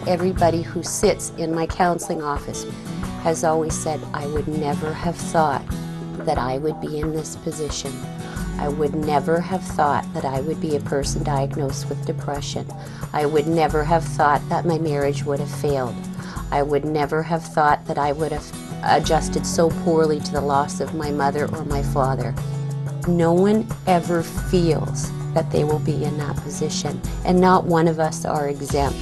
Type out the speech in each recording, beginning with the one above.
everybody who sits in my counseling office has always said, I would never have thought that I would be in this position. I would never have thought that I would be a person diagnosed with depression. I would never have thought that my marriage would have failed. I would never have thought that I would have adjusted so poorly to the loss of my mother or my father. No one ever feels that they will be in that position, and not one of us are exempt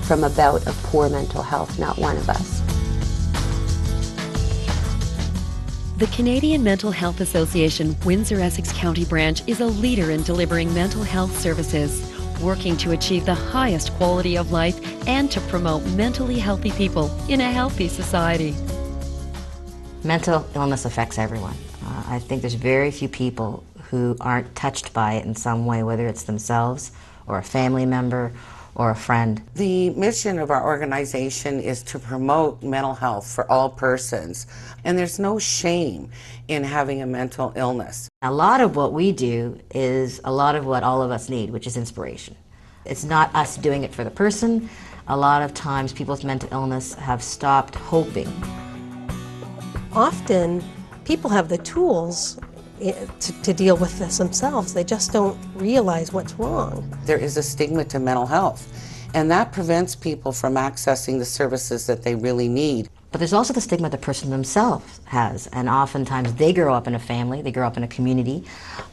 from a bout of poor mental health, not one of us. The Canadian Mental Health Association Windsor-Essex County Branch is a leader in delivering mental health services, working to achieve the highest quality of life and to promote mentally healthy people in a healthy society. Mental illness affects everyone. I think there's very few people who aren't touched by it in some way, whether it's themselves or a family member or a friend. The mission of our organization is to promote mental health for all persons, and there's no shame in having a mental illness. A lot of what we do is a lot of what all of us need, which is inspiration. It's not us doing it for the person. A lot of times people with mental illness have stopped hoping. Often people have the tools to deal with this themselves. They just don't realize what's wrong. There is a stigma to mental health, and that prevents people from accessing the services that they really need. But there's also the stigma the person themselves has, and oftentimes they grow up in a family, they grow up in a community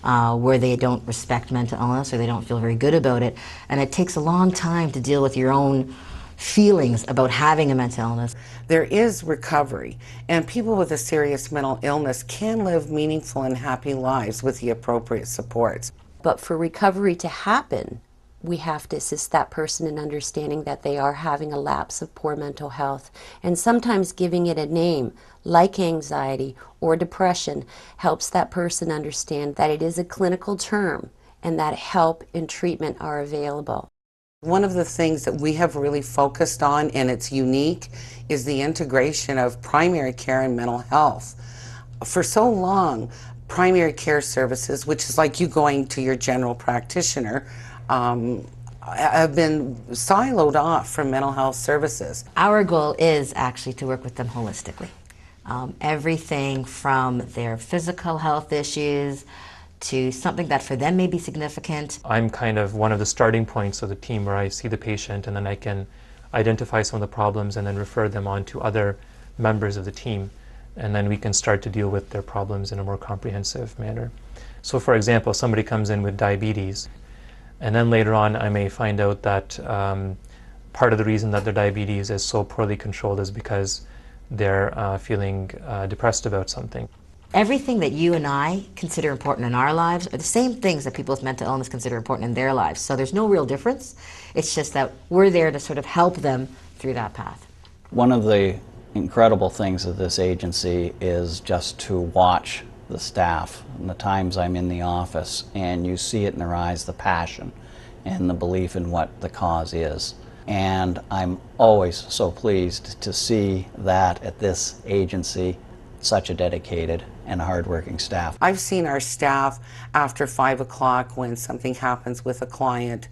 where they don't respect mental illness or they don't feel very good about it, and it takes a long time to deal with your own feelings about having a mental illness. There is recovery, and people with a serious mental illness can live meaningful and happy lives with the appropriate supports. But for recovery to happen, we have to assist that person in understanding that they are having a lapse of poor mental health, and sometimes giving it a name, like anxiety or depression, helps that person understand that it is a clinical term and that help and treatment are available. One of the things that we have really focused on, and it's unique, is the integration of primary care and mental health. For so long, primary care services, which is like you going to your general practitioner, have been siloed off from mental health services. Our goal is actually to work with them holistically. Everything from their physical health issues to something that for them may be significant. I'm kind of one of the starting points of the team where I see the patient and then I can identify some of the problems and then refer them on to other members of the team, and then we can start to deal with their problems in a more comprehensive manner. So for example, somebody comes in with diabetes, and then later on I may find out that part of the reason that their diabetes is so poorly controlled is because they're feeling depressed about something. Everything that you and I consider important in our lives are the same things that people with mental illness consider important in their lives. So there's no real difference. It's just that we're there to sort of help them through that path. One of the incredible things of this agency is just to watch the staff and the times I'm in the office, and you see it in their eyes, the passion and the belief in what the cause is. And I'm always so pleased to see that at this agency, such a dedicated and hardworking staff. I've seen our staff after 5 o'clock when something happens with a client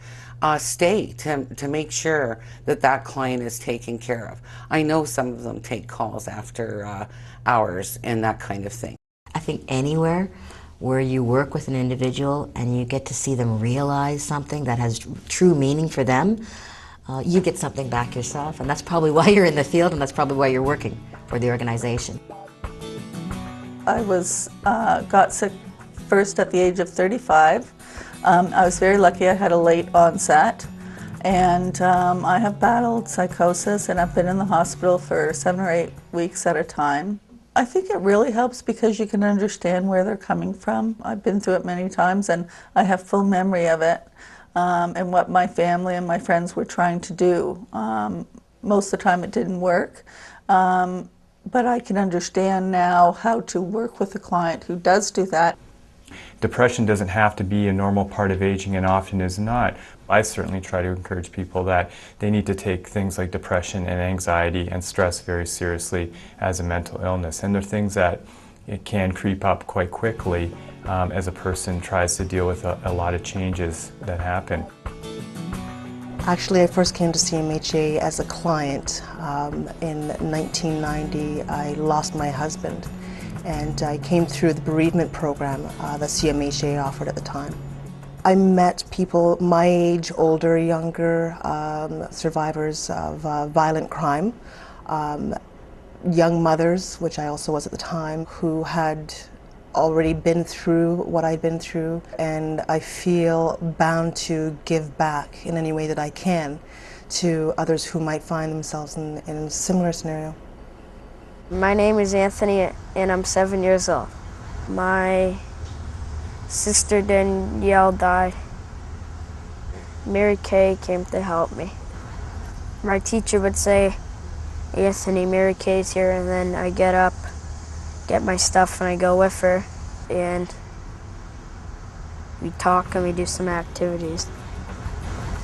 stay to make sure that that client is taken care of. I know some of them take calls after hours and that kind of thing. I think anywhere where you work with an individual and you get to see them realize something that has true meaning for them, you get something back yourself, and that's probably why you're in the field, and that's probably why you're working for the organization. I got sick first at the age of 35. I was very lucky. I had a late onset, and I have battled psychosis, and I've been in the hospital for 7 or 8 weeks at a time. I think it really helps because you can understand where they're coming from. I've been through it many times, and I have full memory of it and what my family and my friends were trying to do. Most of the time it didn't work. But I can understand now how to work with a client who does do that. Depression doesn't have to be a normal part of aging, and often is not. I certainly try to encourage people that they need to take things like depression and anxiety and stress very seriously as a mental illness. And they're things that it can creep up quite quickly as a person tries to deal with a lot of changes that happen. Actually, I first came to CMHA as a client. In 1990, I lost my husband, and I came through the bereavement program that CMHA offered at the time. I met people my age, older, younger, survivors of violent crime, young mothers, which I also was at the time, who had already been through what I'd been through, and I feel bound to give back in any way that I can to others who might find themselves in a similar scenario. My name is Anthony and I'm 7 years old. My sister Danielle died. Mary Kay came to help me. My teacher would say, "Anthony, Mary Kay's here," and then I get up, get my stuff, and I go with her, and we talk and we do some activities.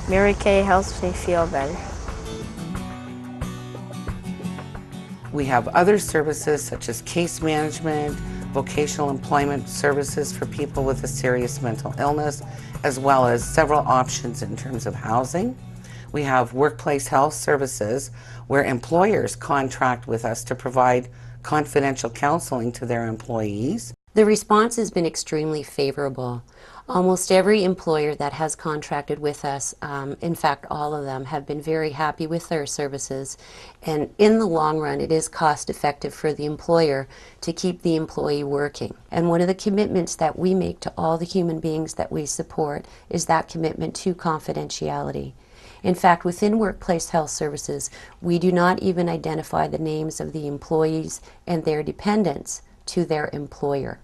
Mary Kay helps me feel better. We have other services such as case management, vocational employment services for people with a serious mental illness, as well as several options in terms of housing. We have workplace health services where employers contract with us to provide confidential counseling to their employees. The response has been extremely favorable. Almost every employer that has contracted with us, in fact all of them, have been very happy with their services, and in the long run it is cost effective for the employer to keep the employee working. And one of the commitments that we make to all the human beings that we support is that commitment to confidentiality. In fact, within workplace health services, we do not even identify the names of the employees and their dependents to their employer.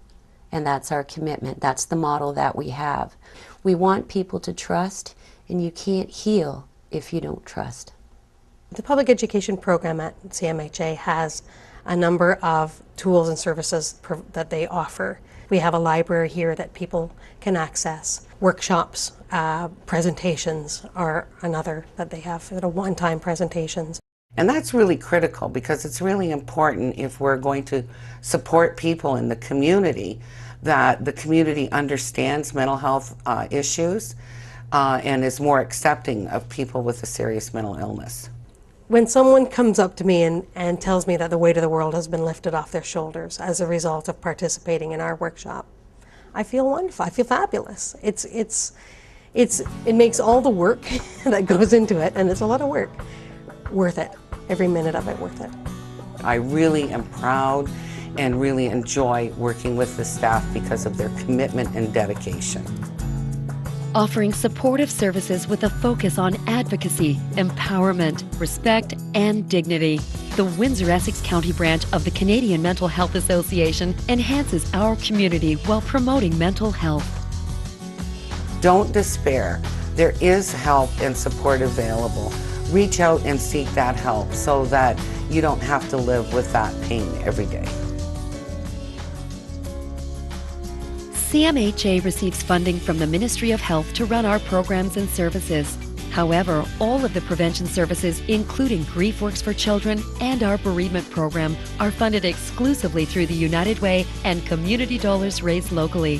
And that's our commitment. That's the model that we have. We want people to trust, and you can't heal if you don't trust. The public education program at CMHA has a number of tools and services that they offer. We have a library here that people can access. Workshops, presentations are another that they have, one-time presentations. And that's really critical because it's really important if we're going to support people in the community, that the community understands mental health issues and is more accepting of people with a serious mental illness. When someone comes up to me and tells me that the weight of the world has been lifted off their shoulders as a result of participating in our workshop, I feel wonderful. I feel fabulous. It makes all the work that goes into it, and it's a lot of work, worth it. Every minute of it worth it. I really am proud and really enjoy working with the staff because of their commitment and dedication. Offering supportive services with a focus on advocacy, empowerment, respect, and dignity. The Windsor-Essex County branch of the Canadian Mental Health Association enhances our community while promoting mental health. Don't despair. There is help and support available. Reach out and seek that help so that you don't have to live with that pain every day. CMHA receives funding from the Ministry of Health to run our programs and services. However, all of the prevention services, including Grief Works for Children and our bereavement program, are funded exclusively through the United Way and community dollars raised locally.